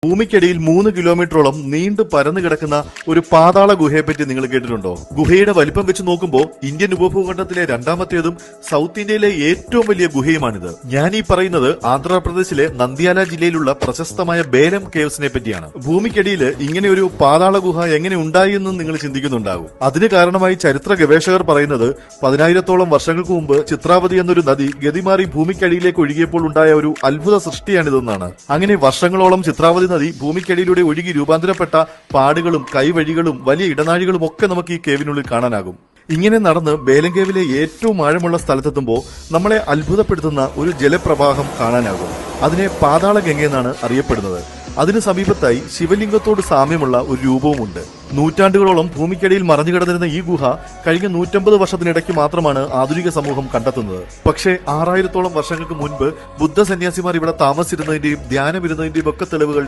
ഭൂമിക്കടിയിൽ 3 കിലോമീറ്ററോളം നീണ്ടു പരന്നു കിടക്കുന്ന ഒരു പാതാള ഗുഹയെപ്പറ്റി നിങ്ങൾ കേട്ടിട്ടുണ്ടോ? ഗുഹയുടെ വലിപ്പം വെച്ച് നോക്കുമ്പോൾ ഇന്ത്യൻ ഉപഭൂഖണ്ഡത്തിലെ രണ്ടാമത്തേതും സൗത്ത് ഇന്ത്യയിലെ ഏറ്റവും വലിയ ഗുഹയുമാണിത്. ഞാൻ ഈ പറയുന്നത് ആന്ധ്രാപ്രദേശിലെ നന്ദിയാല ജില്ലയിലുള്ള പ്രശസ്തമായ ബേലം കേവ്സിനെ പറ്റിയാണ്. ഭൂമിക്കടിയിൽ ഇങ്ങനെ ഒരു പാതാള ഗുഹ എങ്ങനെ ഉണ്ടായി എന്ന് നിങ്ങൾ ചിന്തിക്കുന്നുണ്ടാകും. അതിന് കാരണമായി ചരിത്ര ഗവേഷകർ പറയുന്നത് 10,000-ഓളം വർഷങ്ങൾക്ക് മുമ്പ് ചിത്രാവതി എന്നൊരു നദി ഗതിമാറി ഭൂമിക്കടിയിലേക്ക് ഒഴുകിയപ്പോൾ ഉണ്ടായ ഒരു അത്ഭുത സൃഷ്ടിയാണിതെന്നാണ്. അങ്ങനെ വർഷങ്ങളോളം ചിത്രാവതി നദി ഭൂമിക്കടിയിലൂടെ ഒഴുകി രൂപാന്തരപ്പെട്ട പാടുകളും കൈവഴികളും വലിയ ഇടനാഴികളും ഒക്കെ നമുക്ക് ഈ കേവിനുള്ളിൽ കാണാനാകും. ഇങ്ങനെ നടന്ന് ബേലം കേവിലെ ഏറ്റവും ആഴമുള്ള സ്ഥലത്തെത്തുമ്പോൾ നമ്മളെ അത്ഭുതപ്പെടുത്തുന്ന ഒരു ജലപ്രവാഹം കാണാനാകും. അതിനെ പാതാള ഗംഗയെന്നാണ് അറിയപ്പെടുന്നത്. അതിന് സമീപത്തായി ശിവലിംഗത്തോട് സാമ്യമുള്ള ഒരു രൂപവുമുണ്ട്. നൂറ്റാണ്ടുകളോളം ഭൂമിക്കടിയിൽ മറഞ്ഞു കിടന്നിരുന്ന ഈ ഗുഹ കഴിഞ്ഞ 150 വർഷത്തിനിടയ്ക്ക് മാത്രമാണ് ആധുനിക സമൂഹം കണ്ടെത്തുന്നത്. പക്ഷേ 6000-ഓളം വർഷങ്ങൾക്ക് മുൻപ് ബുദ്ധ സന്യാസിമാർ ഇവിടെ താമസിച്ചിരുന്നതിന്റെയും ധ്യാനമിരുന്നതിന്റെയും ഒക്കെ തെളിവുകൾ